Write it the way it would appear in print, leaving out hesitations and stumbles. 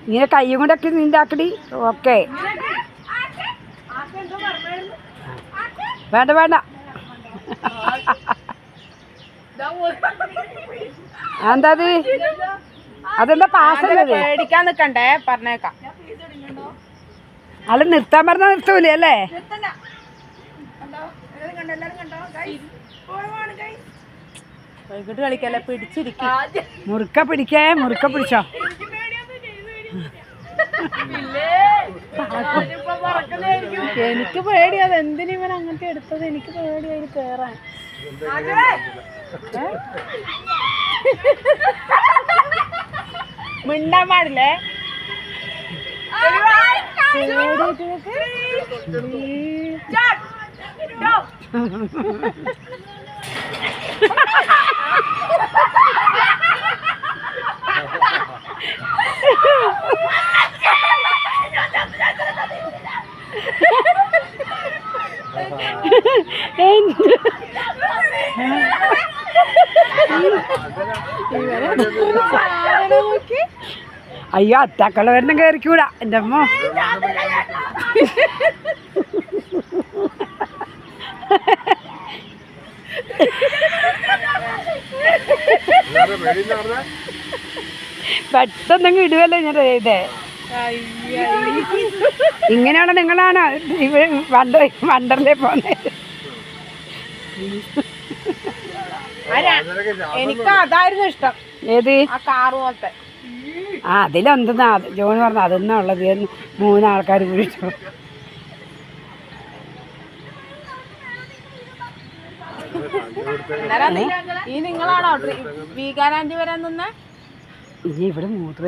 ഇങ്ങനെ കയ്യും കൊണ്ടൊക്കെ നീണ്ടാക്കടി. ഓക്കെ, വേണ്ട വേണ്ട. എന്താ അതെന്താ പാസ്സല്ലത്? പേടിക്കാൻ നിക്കണ്ടേ, പറഞ്ഞേക്കാം. അത് നിർത്താൻ പറഞ്ഞാൽ നിർത്തൂലേ അല്ലേ? വൈകിട്ട് കളിക്കല്ലേ, പിടിച്ചിരിക്കും. മുറുക്ക പിടിച്ചോ. എനിക്ക് പേടി. അത് എന്തിനാ ഇവൻ അങ്ങനത്തെ എടുത്തത്? എനിക്ക് പേടിയായി കേറാൻ. മിണ്ടാൻ പാടില്ലേ? അയ്യോ, അത്താക്കള വരണം കയറിക്കൂടാ എൻ്റെ അമ്മ. പെട്ടെന്നങ്ങ് ഇടുവല്ലേ ഞാൻ ഇതേ. ഇങ്ങനെയാണ് നിങ്ങളാണ് വണ്ടറിലേ പോന്നെ. എനിക്ക് അതായിരുന്നു ഇഷ്ടം. ഏത്? ആ കാറ് പോലത്തെ. അതിലെന്തെന്നാ ജോൺ പറഞ്ഞ അതെന്നാ ഉള്ളത്. 3 ആൾക്കാർ കൂടി. ഈ നിങ്ങളാണോ വീഗാലാൻഡ് വരാൻ നിന്നേ? ഇനി ഇവിടെ 3